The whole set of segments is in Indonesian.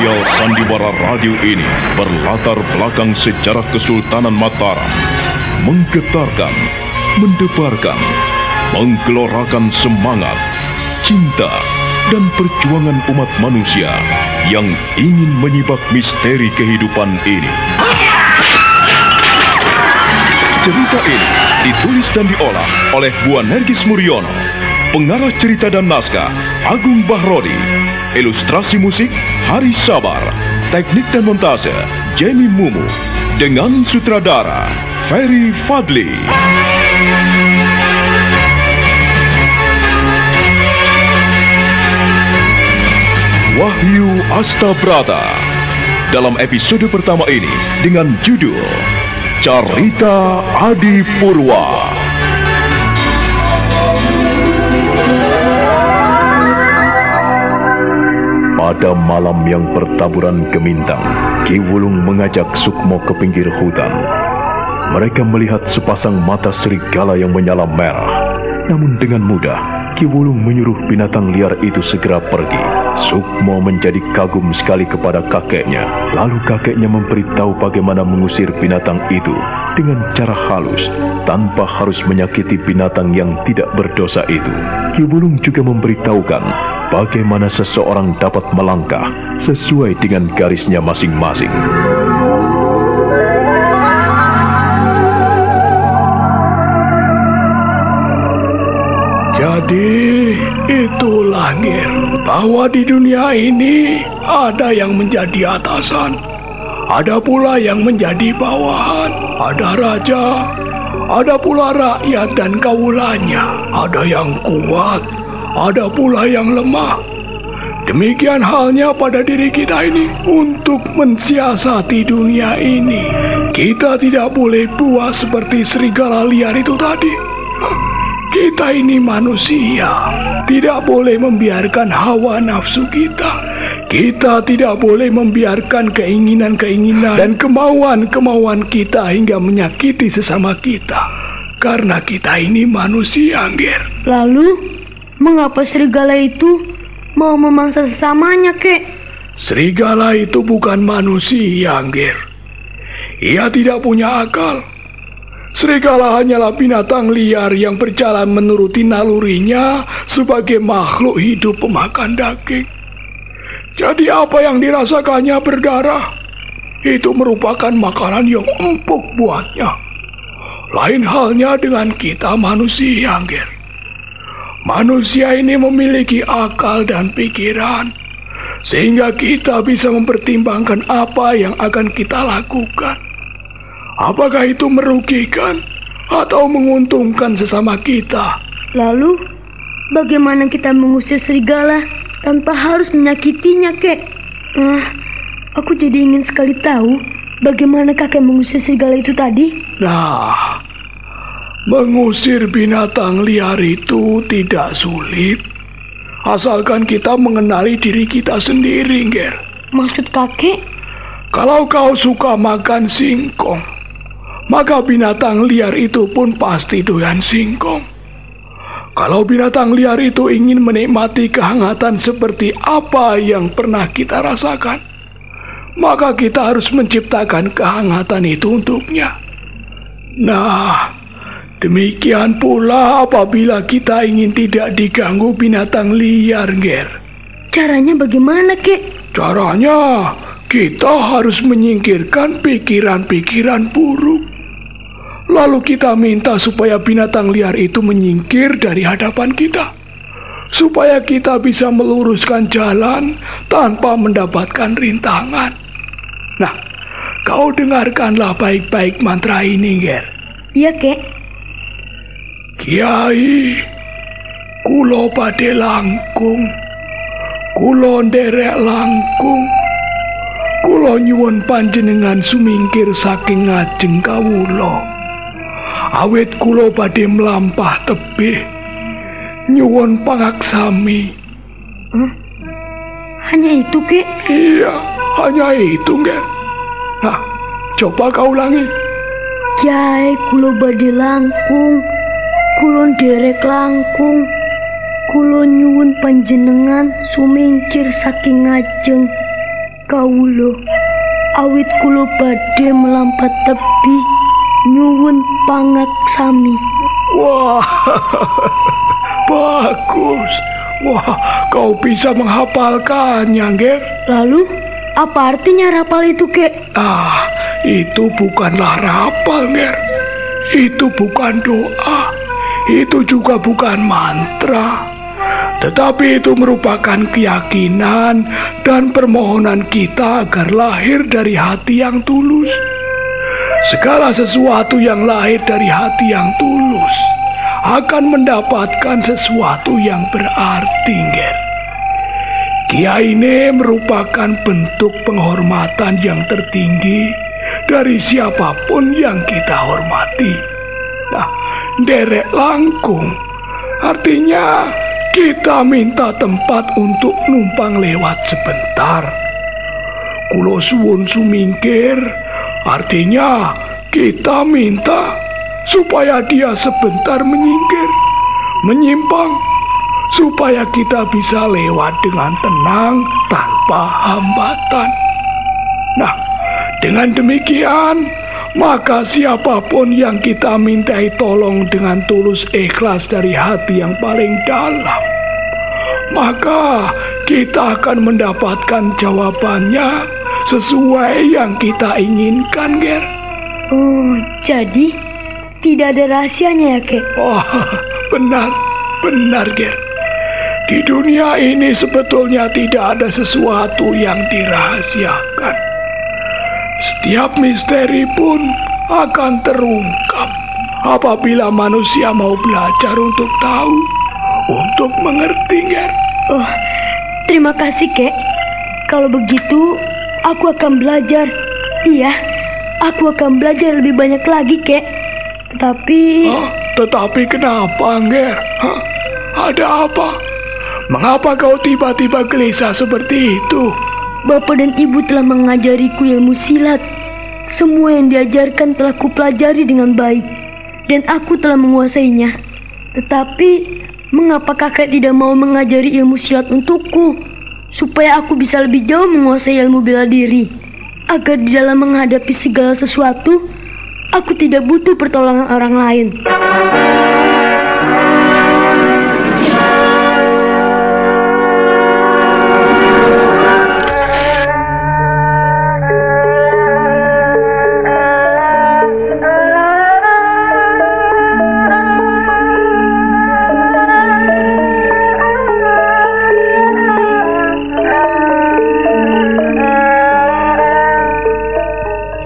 Serial Sandiwara Radio ini berlatar belakang sejarah Kesultanan Mataram, menggetarkan, mendebarkan, menggelorakan semangat, cinta, dan perjuangan umat manusia yang ingin menyibak misteri kehidupan ini. Cerita ini ditulis dan diolah oleh Bu Nergis Muriono, pengarah cerita dan naskah Agung Bahrodi, ilustrasi musik Hari Sabar, teknik dan montase Jenny Mumu, dengan sutradara Ferry Fadli. Wahyu Astabrata dalam episode pertama ini dengan judul Carita Adipurwa. Pada malam yang bertaburan gemintang, Ki Wulung mengajak Sukmo ke pinggir hutan. Mereka melihat sepasang mata serigala yang menyala merah. Namun dengan mudah, Ki Wulung menyuruh binatang liar itu segera pergi. Sukmo menjadi kagum sekali kepada kakeknya. Lalu kakeknya memberitahu bagaimana mengusir binatang itu dengan cara halus, tanpa harus menyakiti binatang yang tidak berdosa itu. Ki Wulung juga memberitahukan bagaimana seseorang dapat melangkah sesuai dengan garisnya masing-masing. Jadi itulah Ngir, bahwa di dunia ini ada yang menjadi atasan, ada pula yang menjadi bawahan, ada raja, ada pula rakyat dan kawulanya, ada yang kuat, ada pula yang lemah. Demikian halnya pada diri kita ini. Untuk mensiasati dunia ini, kita tidak boleh buas seperti serigala liar itu tadi. Kita ini manusia, tidak boleh membiarkan hawa nafsu kita. Kita tidak boleh membiarkan keinginan-keinginan dan kemauan-kemauan kita hingga menyakiti sesama kita. Karena kita ini manusia, Ngir. Lalu, mengapa serigala itu mau memangsa sesamanya, Kek? Serigala itu bukan manusia, Ngir. Ia tidak punya akal. Serigala hanyalah binatang liar yang berjalan menuruti nalurinya sebagai makhluk hidup pemakan daging. Jadi apa yang dirasakannya berdarah, itu merupakan makanan yang empuk buatnya. Lain halnya dengan kita manusia, Ngir. Manusia ini memiliki akal dan pikiran, sehingga kita bisa mempertimbangkan apa yang akan kita lakukan. Apakah itu merugikan atau menguntungkan sesama kita? Lalu, bagaimana kita mengusir serigala tanpa harus menyakitinya, Kek? Aku jadi ingin sekali tahu bagaimana kakek mengusir serigala itu tadi. Nah, mengusir binatang liar itu tidak sulit, asalkan kita mengenali diri kita sendiri, Ger. Maksud kakek? Kalau kau suka makan singkong, maka binatang liar itu pun pasti doyan singkong. Kalau binatang liar itu ingin menikmati kehangatan seperti apa yang pernah kita rasakan, maka kita harus menciptakan kehangatan itu untuknya. Nah, demikian pula apabila kita ingin tidak diganggu binatang liar, Ger. Caranya bagaimana, Kek? Caranya, kita harus menyingkirkan pikiran-pikiran buruk. Lalu kita minta supaya binatang liar itu menyingkir dari hadapan kita, supaya kita bisa meluruskan jalan tanpa mendapatkan rintangan. Nah, kau dengarkanlah baik-baik mantra ini, Ger. Iya, Kek. Kiai, kulo badhe langkung, kulo nderek langkung, kulo nyuwun panjenengan sumingkir saking ngajeng kawula. Awit kulo badhe mlampah tebih, nyuwun pangaksami. Hanya itu, Kek? Iya, hanya itu, Ger. Nah, coba kau ulangi. Kiai, kulo badhe langkung, kulo nderek langkung, kulo nyuwun panjenengan sumingkir saking ngajeng Kawula awit kula badhe melampat tepi nyuwun pangaksami. Wah, bagus. Wah, kau bisa menghafalkannya, Ger. Lalu, apa artinya rapal itu, Kek? Itu bukanlah rapal, Ger. Itu bukan doa. Itu juga bukan mantra. Tetapi itu merupakan keyakinan dan permohonan kita agar lahir dari hati yang tulus. Segala sesuatu yang lahir dari hati yang tulus akan mendapatkan sesuatu yang berarti, Ger. Kiai ini merupakan bentuk penghormatan yang tertinggi dari siapapun yang kita hormati. Nah, derek langkung artinya kita minta tempat untuk numpang lewat sebentar. Kulo suwun sumingkir artinya kita minta supaya dia sebentar menyingkir, menyimpang, supaya kita bisa lewat dengan tenang tanpa hambatan. Nah, dengan demikian, maka siapapun yang kita mintai tolong dengan tulus ikhlas dari hati yang paling dalam, maka kita akan mendapatkan jawabannya sesuai yang kita inginkan, Ger. Oh, jadi tidak ada rahasianya ya, Kek? Oh, benar, Ger. Di dunia ini sebetulnya tidak ada sesuatu yang dirahasiakan. Setiap misteri pun akan terungkap apabila manusia mau belajar untuk tahu, untuk mengerti, Ger. Oh, terima kasih, Kek. Kalau begitu, aku akan belajar. Iya, aku akan belajar lebih banyak lagi, Kek. Tetapi kenapa, Ger? Ada apa? Mengapa kau tiba-tiba gelisah seperti itu? Bapak dan Ibu telah mengajariku ilmu silat. Semua yang diajarkan telah kupelajari dengan baik, dan aku telah menguasainya. Tetapi, mengapa kakek tidak mau mengajari ilmu silat untukku? Supaya aku bisa lebih jauh menguasai ilmu bela diri. Agar di dalam menghadapi segala sesuatu, aku tidak butuh pertolongan orang lain.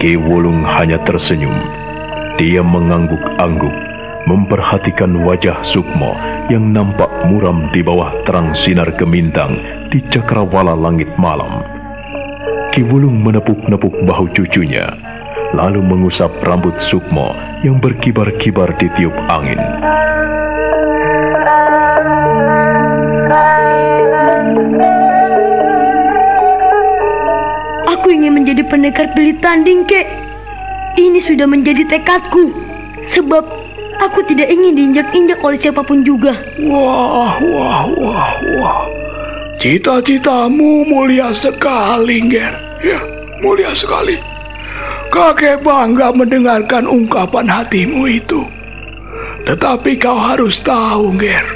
Ki Wulung hanya tersenyum. Dia mengangguk-angguk, memperhatikan wajah Sukmo yang nampak muram di bawah terang sinar gemintang di cakrawala langit malam. Ki Wulung menepuk-nepuk bahu cucunya, lalu mengusap rambut Sukmo yang berkibar-kibar ditiup angin. Aku ingin menjadi pendekar pilih tanding, Kek. Ini sudah menjadi tekadku, sebab aku tidak ingin diinjak-injak oleh siapapun juga. Wah. Cita-citamu mulia sekali, Ger. Ya, mulia sekali. Kakek bangga mendengarkan ungkapan hatimu itu. Tetapi kau harus tahu, Ger,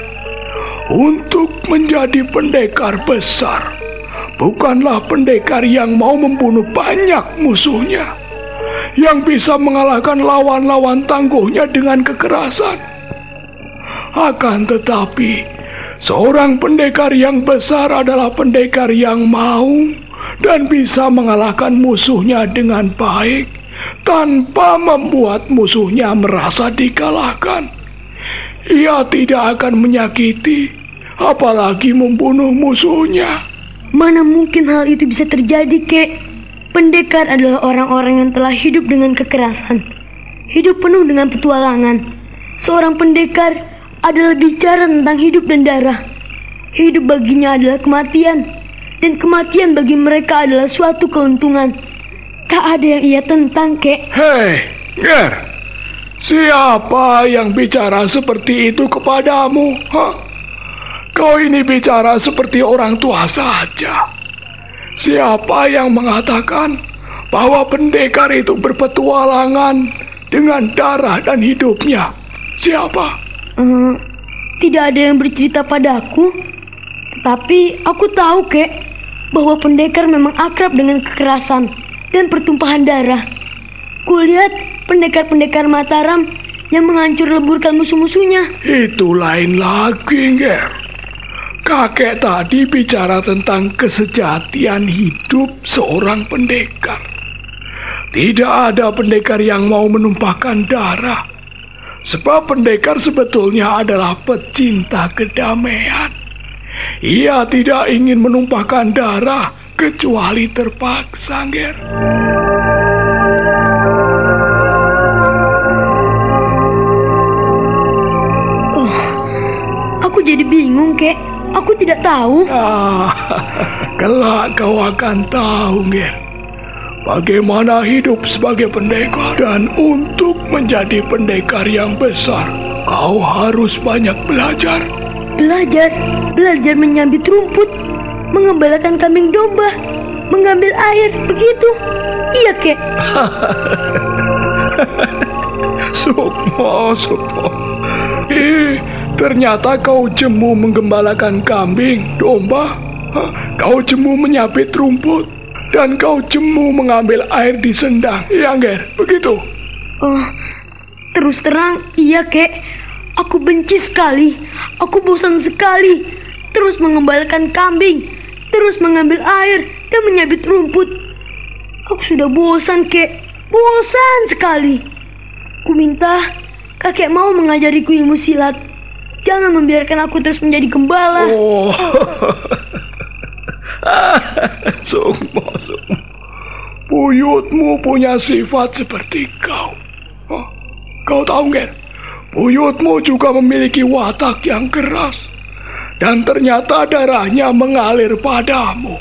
untuk menjadi pendekar besar, bukanlah pendekar yang mau membunuh banyak musuhnya, yang bisa mengalahkan lawan-lawan tangguhnya dengan kekerasan. Akan tetapi, seorang pendekar yang besar adalah pendekar yang mau dan bisa mengalahkan musuhnya dengan baik, tanpa membuat musuhnya merasa dikalahkan. Ia tidak akan menyakiti, apalagi membunuh musuhnya. Mana mungkin hal itu bisa terjadi, Kek? Pendekar adalah orang-orang yang telah hidup dengan kekerasan, hidup penuh dengan petualangan. Seorang pendekar adalah bicara tentang hidup dan darah. Hidup baginya adalah kematian, dan kematian bagi mereka adalah suatu keuntungan. Tak ada yang ia tentang, Kek. Hei, Ger, siapa yang bicara seperti itu kepadamu? Kau ini bicara seperti orang tua saja. Siapa yang mengatakan bahwa pendekar itu berpetualangan dengan darah dan hidupnya? Siapa? Tidak ada yang bercerita padaku. Tetapi aku tahu, Kek, bahwa pendekar memang akrab dengan kekerasan dan pertumpahan darah. Kulihat pendekar-pendekar Mataram yang menghancur leburkan musuh-musuhnya. Itu lain lagi, Nger. Kakek tadi bicara tentang kesejatian hidup seorang pendekar. Tidak ada pendekar yang mau menumpahkan darah. Sebab pendekar sebetulnya adalah pecinta kedamaian. Ia tidak ingin menumpahkan darah kecuali terpaksa, Nger. Aku jadi bingung, Kek. Aku tidak tahu. Kelak kau akan tahu, Nger. Bagaimana hidup sebagai pendekar. Dan untuk menjadi pendekar yang besar, kau harus banyak belajar. Belajar menyambit rumput, mengembalakan kambing domba, mengambil air, begitu. Iya, Kek. Sukmo. Ternyata kau jemu menggembalakan kambing, domba. Kau jemu menyabit rumput. Dan kau jemu mengambil air di sendang. Iya, Nger, begitu? Terus terang, iya, Kek. Aku benci sekali. Aku bosan sekali. Terus mengembalakan kambing. Terus mengambil air dan menyabit rumput. Aku sudah bosan, Kek. Bosan sekali. Ku minta kakek mau mengajariku ilmu silat. Jangan membiarkan aku terus menjadi gembala. Sukmo. Buyutmu punya sifat seperti kau. Kau tahu, Nger? Buyutmu juga memiliki watak yang keras. Dan ternyata darahnya mengalir padamu.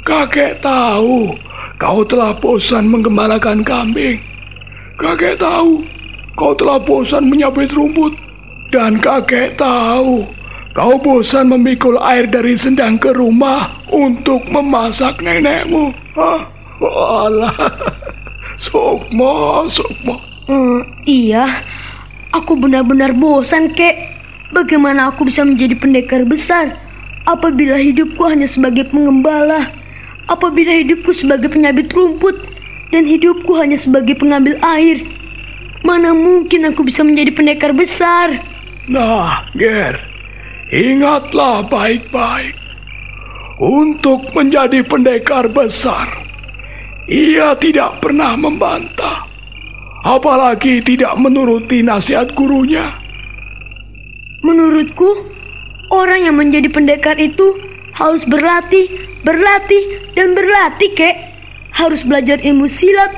Kakek tahu kau telah bosan menggembalakan kambing. Kakek tahu kau telah bosan menyabit rumput. Dan kakek tahu kau bosan memikul air dari sendang ke rumah untuk memasak nenekmu. Alah, Sukmo. Iya, aku benar-benar bosan, Kek. Bagaimana aku bisa menjadi pendekar besar apabila hidupku hanya sebagai pengembala? Apabila hidupku sebagai penyabit rumput dan hidupku hanya sebagai pengambil air? Mana mungkin aku bisa menjadi pendekar besar? Nah, Nger, ingatlah baik-baik. Untuk menjadi pendekar besar, ia tidak pernah membantah, apalagi tidak menuruti nasihat gurunya. Menurutku, orang yang menjadi pendekar itu harus berlatih, dan berlatih, Kek. Harus belajar ilmu silat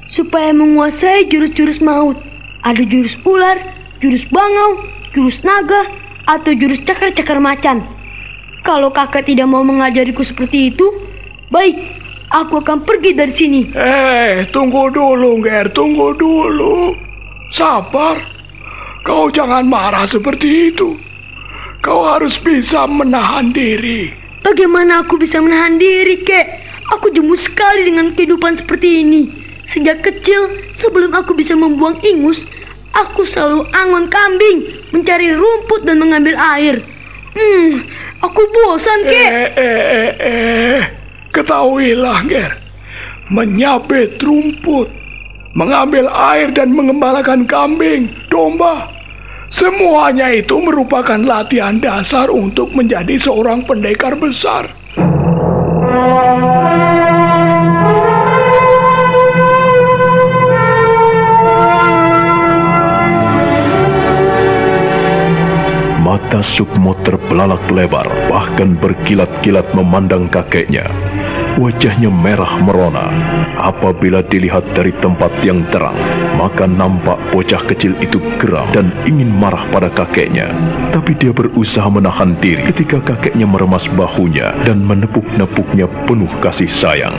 supaya menguasai jurus-jurus maut. Ada jurus ular, jurus bangau, jurus naga, atau jurus cakar-cakar macan. Kalau kakak tidak mau mengajariku seperti itu, baik, aku akan pergi dari sini. Tunggu dulu, Nger, tunggu dulu. Sabar. Kau jangan marah seperti itu. Kau harus bisa menahan diri. Bagaimana aku bisa menahan diri, Kek? Aku jemu sekali dengan kehidupan seperti ini. Sejak kecil, sebelum aku bisa membuang ingus, aku selalu angon kambing, mencari rumput dan mengambil air. Aku bosan, Kek. Ketahuilah, Nger. Menyabit rumput, mengambil air dan mengembalakan kambing, domba, semuanya itu merupakan latihan dasar untuk menjadi seorang pendekar besar. Mata Sukmo terbelalak lebar, bahkan berkilat-kilat memandang kakeknya. Wajahnya merah merona. Apabila dilihat dari tempat yang terang, maka nampak bocah kecil itu geram dan ingin marah pada kakeknya. Tapi dia berusaha menahan diri ketika kakeknya meremas bahunya dan menepuk-nepuknya penuh kasih sayang.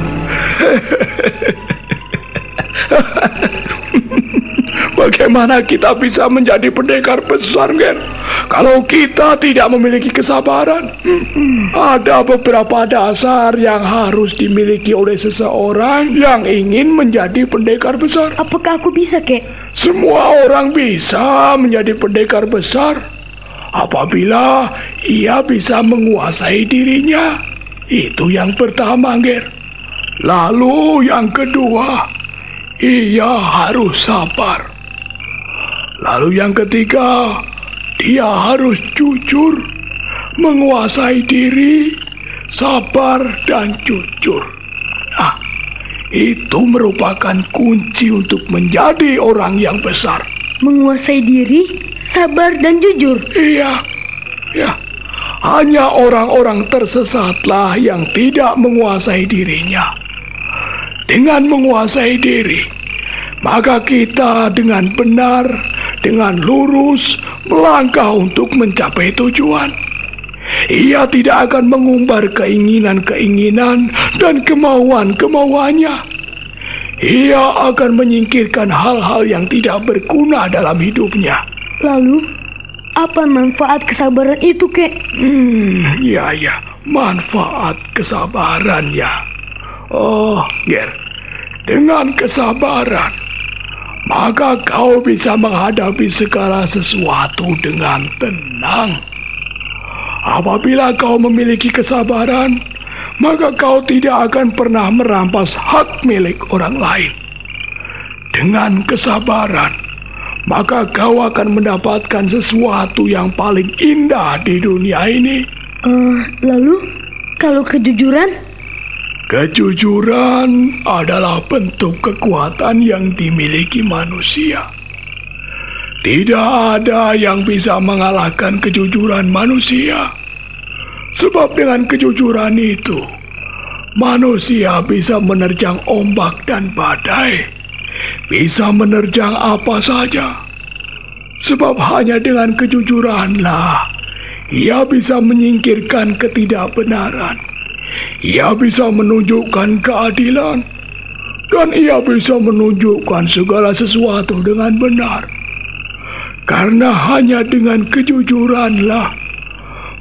Bagaimana kita bisa menjadi pendekar besar, Nger, kalau kita tidak memiliki kesabaran? Ada beberapa dasar yang harus dimiliki oleh seseorang yang ingin menjadi pendekar besar. Apakah aku bisa, Kek? Semua orang bisa menjadi pendekar besar apabila ia bisa menguasai dirinya. Itu yang pertama, Ger. Lalu yang kedua, ia harus sabar. Lalu yang ketiga, dia harus jujur, menguasai diri, sabar, dan jujur. Nah, itu merupakan kunci untuk menjadi orang yang besar. Menguasai diri, sabar, dan jujur. Iya, ya. Hanya orang-orang tersesatlah yang tidak menguasai dirinya. Dengan menguasai diri, maka kita dengan benar, dengan lurus, melangkah untuk mencapai tujuan. Ia tidak akan mengumbar keinginan-keinginan dan kemauan-kemauannya. Ia akan menyingkirkan hal-hal yang tidak berguna dalam hidupnya. Lalu, apa manfaat kesabaran itu, Kek? Ya, manfaat kesabaran ya. Oh, Ger, dengan kesabaran, maka kau bisa menghadapi segala sesuatu dengan tenang. Apabila kau memiliki kesabaran, maka kau tidak akan pernah merampas hak milik orang lain. Dengan kesabaran, maka kau akan mendapatkan sesuatu yang paling indah di dunia ini. Lalu, kalau kejujuran? Kejujuran adalah bentuk kekuatan yang dimiliki manusia. Tidak ada yang bisa mengalahkan kejujuran manusia. Sebab dengan kejujuran itu, manusia bisa menerjang ombak dan badai, bisa menerjang apa saja. Sebab hanya dengan kejujuranlah ia bisa menyingkirkan ketidakbenaran. Ia bisa menunjukkan keadilan, dan ia bisa menunjukkan segala sesuatu dengan benar. Karena hanya dengan kejujuranlah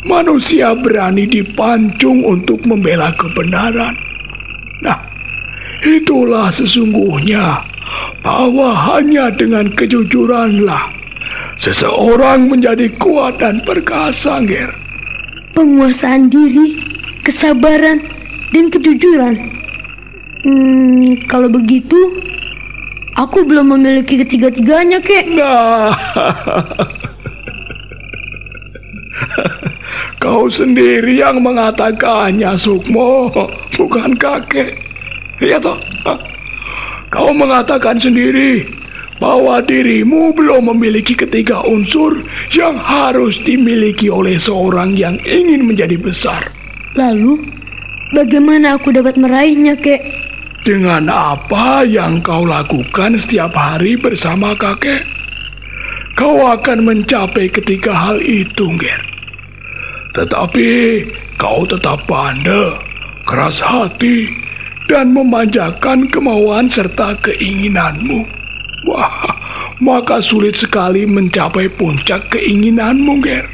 manusia berani dipancung untuk membela kebenaran. Nah, itulah sesungguhnya bahwa hanya dengan kejujuranlah seseorang menjadi kuat dan perkasa, Ger. Penguasaan diri, kesabaran, dan kejujuran. Kalau begitu, aku belum memiliki ketiga-tiganya, Kek. Nah, kau sendiri yang mengatakannya, Sukmo, bukan kakek. Iya toh? Kau mengatakan sendiri bahwa dirimu belum memiliki ketiga unsur yang harus dimiliki oleh seorang yang ingin menjadi besar. Lalu, bagaimana aku dapat meraihnya, Kek? Dengan apa yang kau lakukan setiap hari bersama kakek, kau akan mencapai ketiga hal itu, Ger. Tetapi kau tetap bandel, keras hati, dan memanjakan kemauan serta keinginanmu. Wah, maka sulit sekali mencapai puncak keinginanmu, Ger.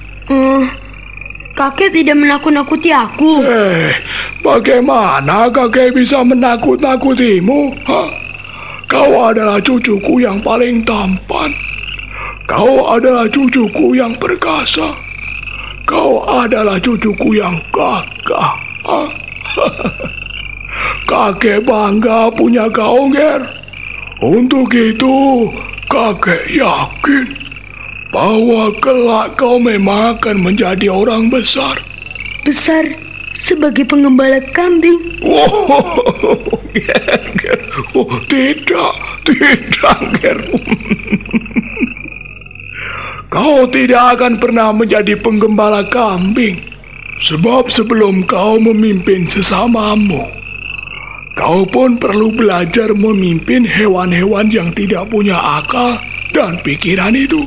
Kakek tidak menakut-nakuti aku. Bagaimana kakek bisa menakut-nakutimu? Kau adalah cucuku yang paling tampan. Kau adalah cucuku yang perkasa. Kau adalah cucuku yang gagah. Kakek bangga punya kau, Ger. Untuk itu, kakek yakin bahwa kelak kau memang akan menjadi orang besar. Besar sebagai pengembala kambing? Ger. Tidak, Ger. Kau tidak akan pernah menjadi penggembala kambing. Sebab sebelum kau memimpin sesamamu, kau pun perlu belajar memimpin hewan-hewan yang tidak punya akal dan pikiran itu.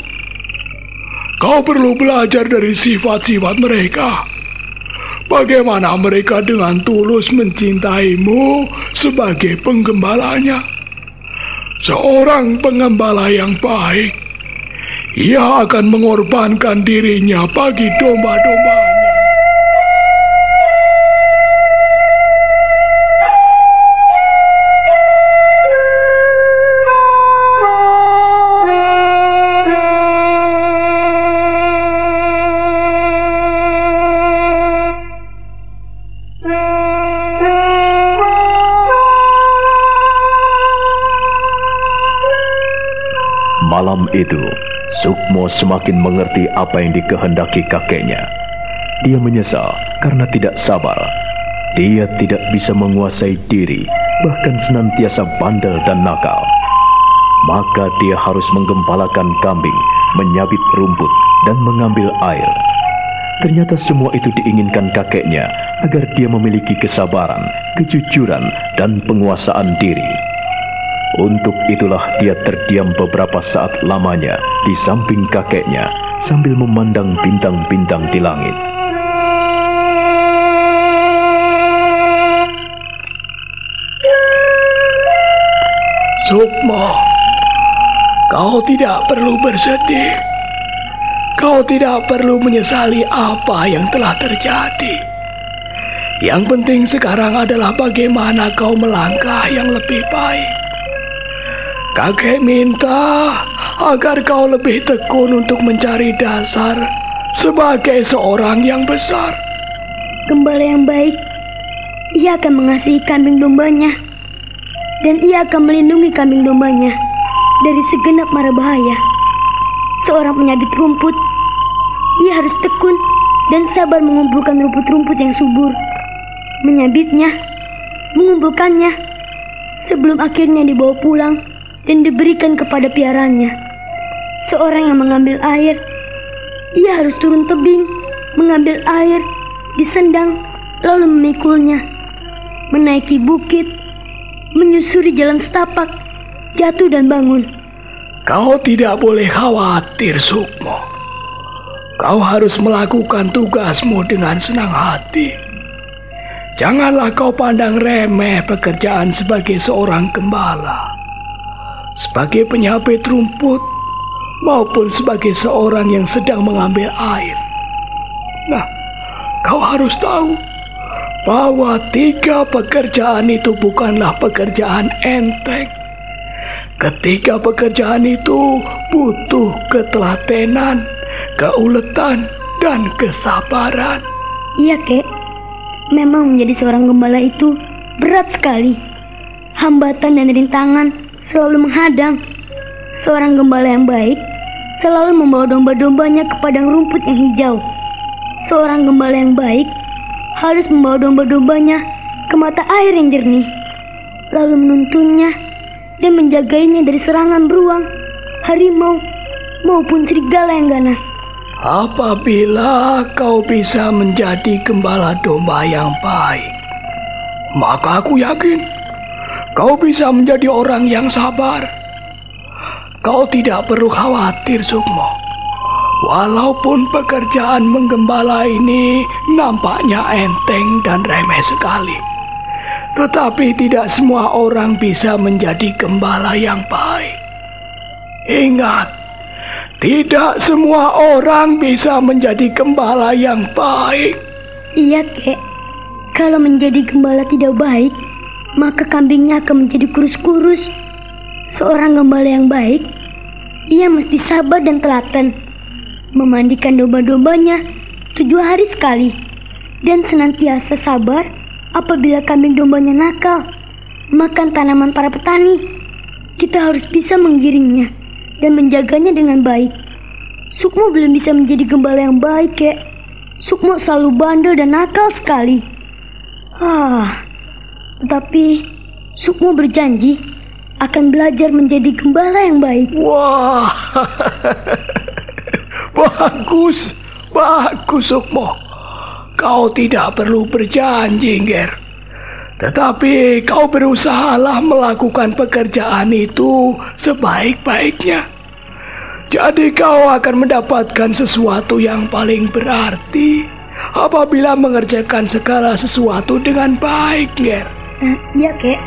Kau perlu belajar dari sifat-sifat mereka. Bagaimana mereka dengan tulus mencintaimu sebagai penggembalanya. Seorang pengembala yang baik, ia akan mengorbankan dirinya bagi domba-dombanya. Malam itu, Sukmo semakin mengerti apa yang dikehendaki kakeknya. Dia menyesal karena tidak sabar. Dia tidak bisa menguasai diri, bahkan senantiasa bandel dan nakal. Maka dia harus menggembalakan kambing, menyabit rumput, dan mengambil air. Ternyata semua itu diinginkan kakeknya agar dia memiliki kesabaran, kejujuran, dan penguasaan diri. Untuk itulah dia terdiam beberapa saat lamanya di samping kakeknya sambil memandang bintang-bintang di langit. Sukmo, kau tidak perlu bersedih. Kau tidak perlu menyesali apa yang telah terjadi. Yang penting sekarang adalah bagaimana kau melangkah yang lebih baik. Kakek minta agar kau lebih tekun untuk mencari dasar sebagai seorang yang besar. Gembala yang baik, ia akan mengasihi kambing dombanya, dan ia akan melindungi kambing dombanya dari segenap mara bahaya. Seorang penyabit rumput, ia harus tekun dan sabar mengumpulkan rumput-rumput yang subur, menyabitnya, mengumpulkannya, sebelum akhirnya dibawa pulang dan diberikan kepada piaranya. Seorang yang mengambil air, ia harus turun tebing, mengambil air, disendang, lalu memikulnya, menaiki bukit, menyusuri jalan setapak, jatuh dan bangun. Kau tidak boleh khawatir, Sukmo. Kau harus melakukan tugasmu dengan senang hati. Janganlah kau pandang remeh pekerjaan sebagai seorang gembala, sebagai penyabit rumput, maupun sebagai seorang yang sedang mengambil air. Nah, kau harus tahu bahwa 3 pekerjaan itu bukanlah pekerjaan enteng. Ketiga pekerjaan itu butuh ketelatenan, keuletan, dan kesabaran. Iya, Kek. Memang menjadi seorang gembala itu berat sekali. Hambatan dan rintangan selalu menghadang. Seorang gembala yang baik selalu membawa domba-dombanya ke padang rumput yang hijau. Seorang gembala yang baik harus membawa domba-dombanya ke mata air yang jernih, lalu menuntunnya dan menjagainya dari serangan beruang, harimau, maupun serigala yang ganas. Apabila kau bisa menjadi gembala domba yang baik, maka aku yakin kau bisa menjadi orang yang sabar. Kau tidak perlu khawatir, Sukmo. Walaupun pekerjaan menggembala ini nampaknya enteng dan remeh sekali, tetapi tidak semua orang bisa menjadi gembala yang baik. Ingat, tidak semua orang bisa menjadi gembala yang baik. Iya, Kek. Kalau menjadi gembala tidak baik, maka kambingnya akan menjadi kurus-kurus. Seorang gembala yang baik, ia mesti sabar dan telaten, memandikan domba-dombanya 7 hari sekali, dan senantiasa sabar apabila kambing dombanya nakal, makan tanaman para petani. Kita harus bisa menggiringnya dan menjaganya dengan baik. Sukmo belum bisa menjadi gembala yang baik, Kek. Sukmo selalu bandel dan nakal sekali. Tetapi Sukmo berjanji akan belajar menjadi gembala yang baik. Wah, bagus Sukmo. Kau tidak perlu berjanji, Nger. Tetapi kau berusahalah melakukan pekerjaan itu sebaik-baiknya. Jadi kau akan mendapatkan sesuatu yang paling berarti apabila mengerjakan segala sesuatu dengan baik, Nger. Iya, Kek.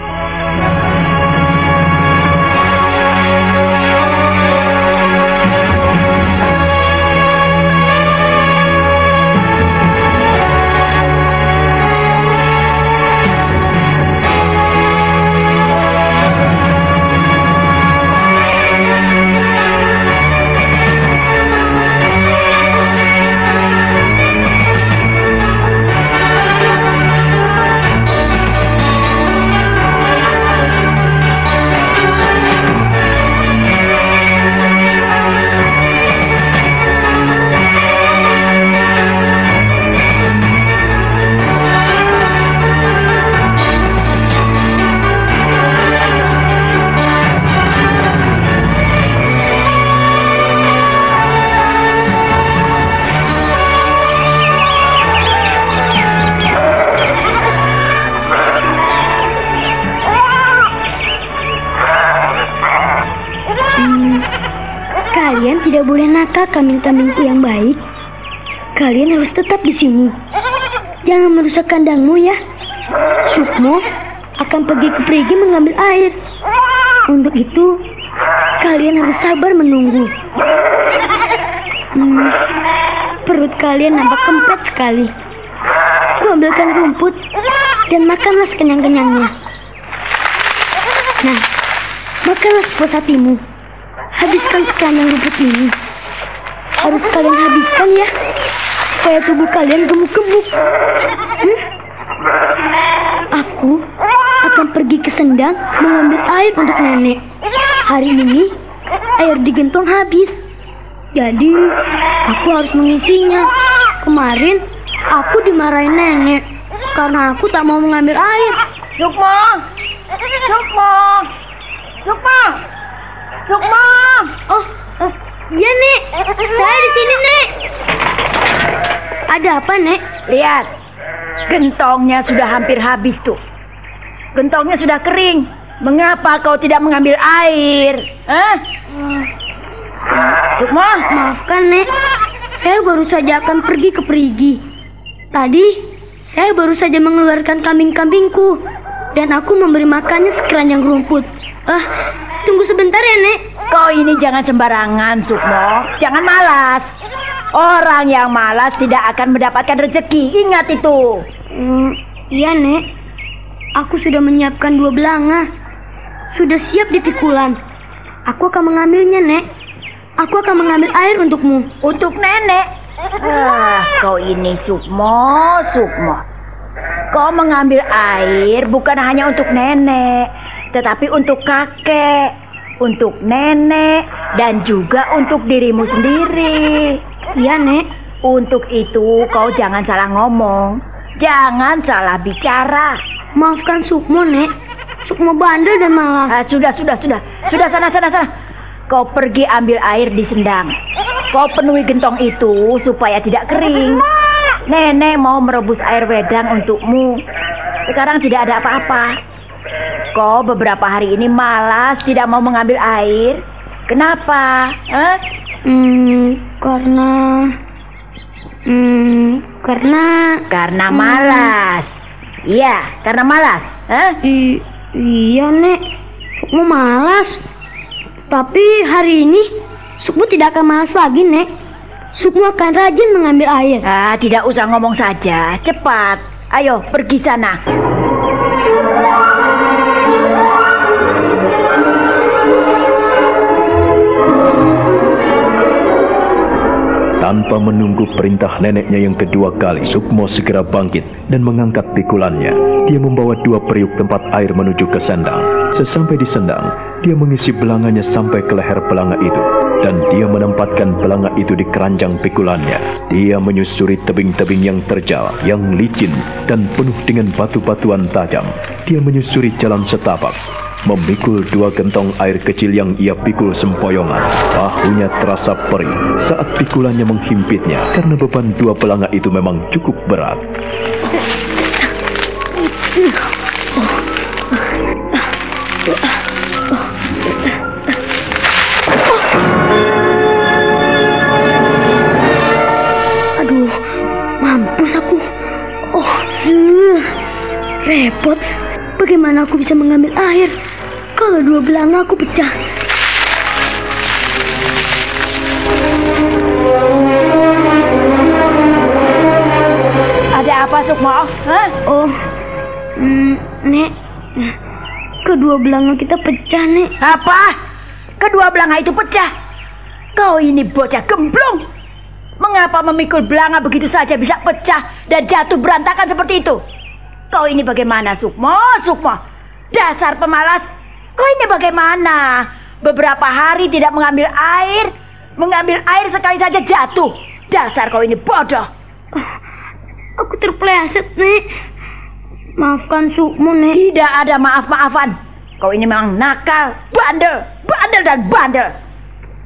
tidak boleh nakal kambing-kambingku yang baik. Kalian harus tetap di sini. Jangan merusak kandangmu ya. Sukmo akan pergi ke perigi mengambil air. Untuk itu, kalian harus sabar menunggu. Perut kalian nampak kempet sekali. Kuambilkan rumput dan makanlah sekenyang-kenyangnya. Nah, makanlah sepuas hatimu. Habiskan sekenyang rumput ini. Harus kalian habiskan ya, supaya tubuh kalian gemuk-gemuk. Aku akan pergi ke sendang mengambil air untuk nenek. Hari ini air di gentong habis, jadi aku harus mengisinya. Kemarin aku dimarahin nenek karena aku tak mau mengambil air. Sukmo, Sukmo, Sukmo, Sukmo. Oh, iya Nek, saya di sini Nek. Ada apa Nek? Lihat, gentongnya sudah hampir habis tuh. Gentongnya sudah kering. Mengapa kau tidak mengambil air? Sukmo, Maafkan Nek, saya baru saja akan pergi ke perigi. Tadi saya baru saja mengeluarkan kambing-kambingku dan aku memberi makannya sekeranjang rumput. Tunggu sebentar ya Nek. kau ini jangan sembarangan, Sukmo. Jangan malas. Orang yang malas tidak akan mendapatkan rezeki. Ingat itu. Iya Nek, aku sudah menyiapkan 2 belanga. Sudah siap dipikulan. Aku akan mengambilnya Nek. Aku akan mengambil air untukmu. Untuk nenek. Kau ini Sukmo, Sukmo. Kau mengambil air bukan hanya untuk nenek, tetapi untuk kakek, untuk nenek, dan juga untuk dirimu sendiri. Iya Nek. Untuk itu kau jangan salah ngomong, jangan salah bicara. Maafkan Sukmo Nek. Sukmo bandel dan malas. Sudah sana. Kau pergi ambil air di sendang. Kau penuhi gentong itu supaya tidak kering. Nenek mau merebus air wedang untukmu. Sekarang tidak ada apa-apa. Kau beberapa hari ini malas tidak mau mengambil air. Kenapa? Karena malas. Iya, karena malas. Iya Nek, Sukmo malas. Tapi hari ini Sukmo tidak akan malas lagi Nek. Sukmo akan rajin mengambil air. Tidak usah ngomong saja. Cepat, ayo pergi sana. Tanpa menunggu perintah neneknya yang kedua kali, Sukmo segera bangkit dan mengangkat pikulannya. Dia membawa 2 periuk tempat air menuju ke sendang. Sesampai di sendang, dia mengisi belanganya sampai ke leher belanga itu. Dan dia menempatkan belanga itu di keranjang pikulannya. Dia menyusuri tebing-tebing yang terjal, yang licin, dan penuh dengan batu-batuan tajam. Dia menyusuri jalan setapak, memikul 2 gentong air kecil yang ia pikul sempoyongan. Bahunya terasa perih saat pikulannya menghimpitnya karena beban 2 belanga itu memang cukup berat. Aduh, mampus aku. Repot. Bagaimana aku bisa mengambil air kalau 2 belanga aku pecah? Ada apa, Sukmo? Nek, kedua belanga kita pecah, Nek. Apa? Kedua belanga itu pecah? Kau ini bocah gemblung. Mengapa memikul belanga begitu saja bisa pecah dan jatuh berantakan seperti itu? Kau ini bagaimana, Sukmo? Sukmo, dasar pemalas. Kau ini bagaimana? Beberapa hari tidak mengambil air sekali saja jatuh. Dasar kau ini bodoh. Aku terpeleset, Nek. Maafkan Sukmo, Nek. Tidak ada maaf-maafan. Kau ini memang nakal, bandel dan bandel.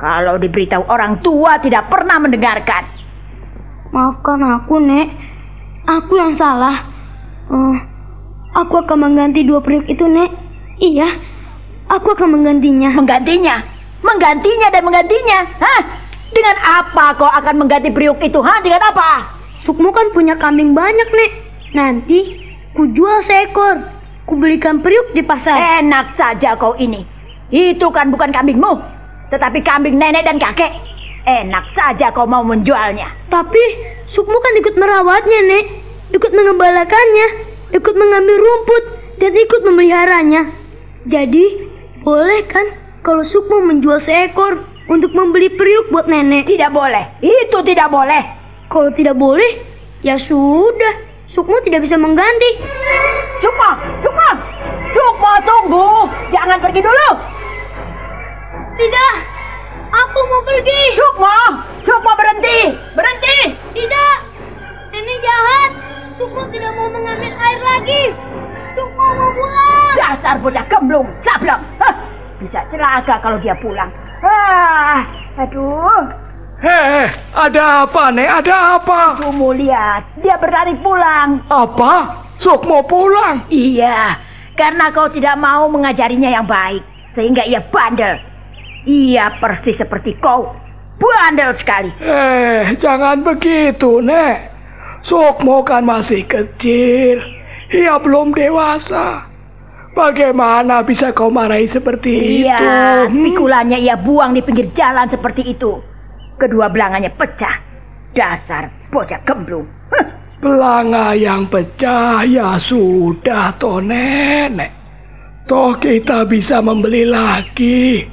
Kalau diberitahu orang tua tidak pernah mendengarkan. Maafkan aku, Nek. Aku yang salah. Aku akan mengganti 2 periuk itu, Nek. Iya, aku akan menggantinya. Menggantinya dan menggantinya. Hah? Dengan apa kau akan mengganti periuk itu? Dengan apa? Sukmo kan punya kambing banyak, Nek. Nanti ku jual seekor. Ku belikan periuk di pasar. Enak saja kau ini. Itu kan bukan kambingmu, tetapi kambing nenek dan kakek. Enak saja kau mau menjualnya. Tapi Sukmo kan ikut merawatnya, Nek. Ikut mengembalakannya, ikut mengambil rumput, dan ikut memeliharanya. Jadi, boleh kan kalau Sukmo menjual seekor untuk membeli periuk buat nenek? Tidak boleh. Itu tidak boleh. Kalau tidak boleh, ya sudah. Sukmo tidak bisa mengganti. Sukmo, tunggu. Jangan pergi dulu. Tidak, aku mau pergi. Sukmo, berhenti. Tidak, nenek jahat. Sukmo tidak mau mengambil air lagi. Sukmo mau pulang. Dasar bocah gemblung, sableng. Bisa celaka kalau dia pulang. Aduh. Ada apa, Nek? Ada apa? Kamu lihat, dia berlari pulang. Apa? Sukmo pulang? Iya, karena kau tidak mau mengajarinya yang baik, sehingga ia bandel. Ia persis seperti kau, bandel sekali. Jangan begitu, Nek. Sukmo kan masih kecil. Ia belum dewasa. Bagaimana bisa kau marahi seperti itu? Iya, pikulannya ia buang di pinggir jalan seperti itu. Kedua belanganya pecah. Dasar bocah gemblung. Belanga yang pecah, ya sudah toh, Nenek. Toh kita bisa membeli lagi.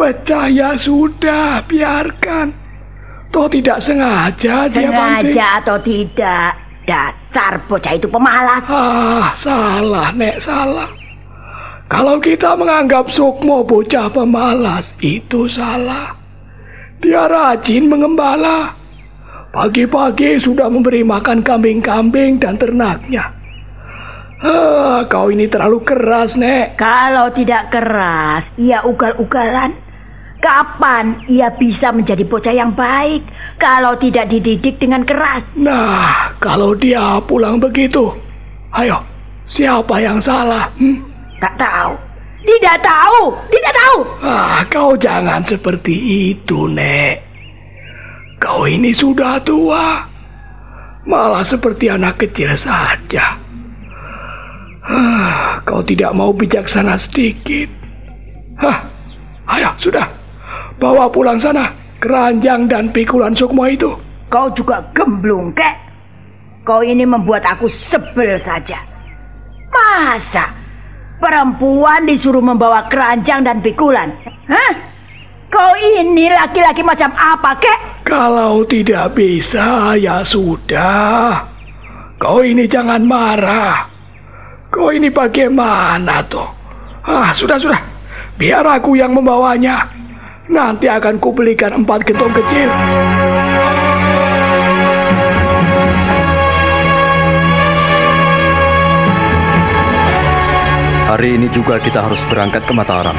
Pecah ya sudah, biarkan. Toh tidak sengaja dia banting. Sengaja atau tidak, dasar bocah itu pemalas. Salah, Nek, salah. Kalau kita menganggap Sukmo bocah pemalas, itu salah. Dia rajin mengembala. Pagi-pagi sudah memberi makan kambing-kambing dan ternaknya. Kau ini terlalu keras, Nek. Kalau tidak keras, ia ugal-ugalan. Kapan ia bisa menjadi bocah yang baik kalau tidak dididik dengan keras? Nah, kalau dia pulang begitu, ayo, siapa yang salah? Tak tahu. Tidak tahu. Kau jangan seperti itu, Nek. Kau ini sudah tua. Malah seperti anak kecil saja. Kau tidak mau bijaksana sedikit. Ayo, sudah. Bawa pulang sana keranjang dan pikulan Sukmo itu. Kau juga gemblung, kek. Kau ini membuat aku sebel saja. Masa perempuan disuruh membawa keranjang dan pikulan? Kau ini laki-laki macam apa, kek? Kalau tidak bisa, ya sudah. Kau ini jangan marah. Kau ini bagaimana toh? Sudah. Biar aku yang membawanya. Nanti akan kubelikan 4 gentong kecil. Hari ini juga kita harus berangkat ke Mataram.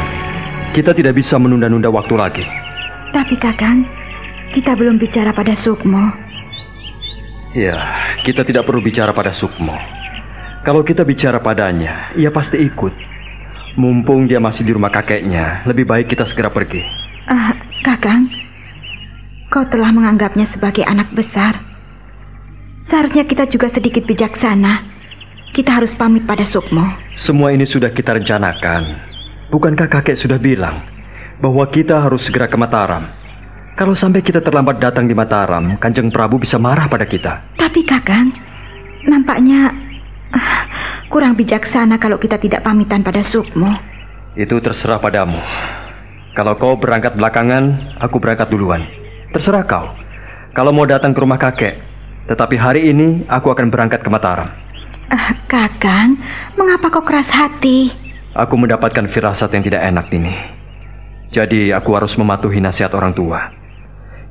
Kita tidak bisa menunda-nunda waktu lagi. Tapi Kakang, kita belum bicara pada Sukmo. Ya, kita tidak perlu bicara pada Sukmo. Kalau kita bicara padanya, ia pasti ikut. Mumpung dia masih di rumah kakeknya, lebih baik kita segera pergi. Kakang, kau telah menganggapnya sebagai anak besar. Seharusnya kita juga sedikit bijaksana. Kita harus pamit pada Sukmo. Semua ini sudah kita rencanakan. Bukankah kakek sudah bilang bahwa kita harus segera ke Mataram? Kalau sampai kita terlambat datang di Mataram, Kanjeng Prabu bisa marah pada kita. Tapi Kakang, nampaknya kurang bijaksana kalau kita tidak pamitan pada Sukmo. Itu terserah padamu. Kalau kau berangkat belakangan, aku berangkat duluan. Terserah kau. Kalau mau datang ke rumah kakek. Tetapi hari ini aku akan berangkat ke Mataram. Kakang, mengapa kau keras hati? Aku mendapatkan firasat yang tidak enak ini. Jadi aku harus mematuhi nasihat orang tua.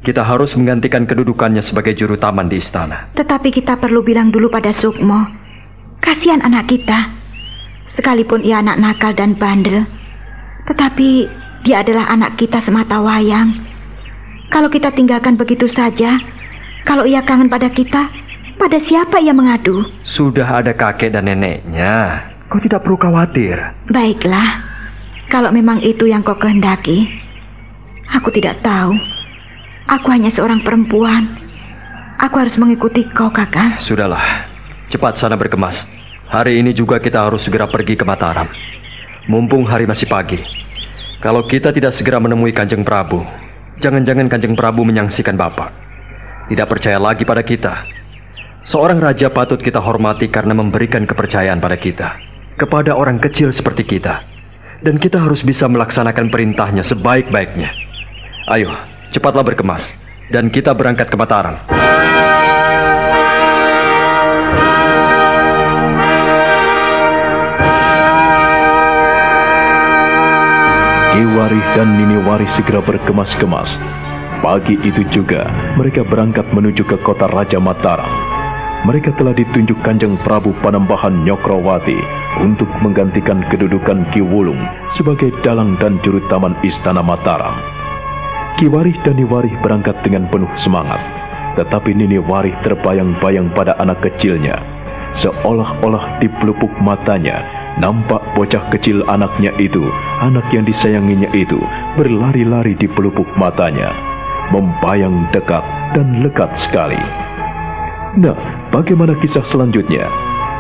Kita harus menggantikan kedudukannya sebagai juru taman di istana. Tetapi kita perlu bilang dulu pada Sukmo. Kasihan anak kita. Sekalipun ia anak nakal dan bandel, tetapi dia adalah anak kita semata wayang. Kalau kita tinggalkan begitu saja, kalau ia kangen pada kita, pada siapa ia mengadu? Sudah ada kakek dan neneknya. Kau tidak perlu khawatir. Baiklah, kalau memang itu yang kau kehendaki. Aku tidak tahu. Aku hanya seorang perempuan. Aku harus mengikuti kau, Kakang. Sudahlah, cepat sana berkemas. Hari ini juga kita harus segera pergi ke Mataram. Mumpung hari masih pagi. Kalau kita tidak segera menemui Kanjeng Prabu, jangan-jangan Kanjeng Prabu menyaksikan Bapak. Tidak percaya lagi pada kita. Seorang raja patut kita hormati karena memberikan kepercayaan pada kita, kepada orang kecil seperti kita. Dan kita harus bisa melaksanakan perintahnya sebaik-baiknya. Ayo, cepatlah berkemas. Dan kita berangkat ke Mataram. Ki Warih dan Nini Warih segera berkemas-kemas. Pagi itu juga mereka berangkat menuju ke kota Raja Mataram. Mereka telah ditunjuk Kanjeng Prabu Panembahan Nyokrawati untuk menggantikan kedudukan Ki Wulung sebagai dalang dan juru taman Istana Mataram. Ki Warih dan Nini Warih berangkat dengan penuh semangat, tetapi Nini Warih terbayang-bayang pada anak kecilnya. Seolah-olah di pelupuk matanya nampak bocah kecil anaknya itu, anak yang disayanginya itu, berlari-lari di pelupuk matanya, membayang dekat dan lekat sekali. Nah, bagaimana kisah selanjutnya?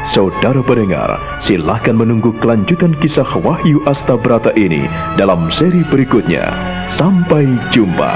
Saudara pendengar, silakan menunggu kelanjutan kisah Wahyu Astabrata ini dalam seri berikutnya. Sampai jumpa.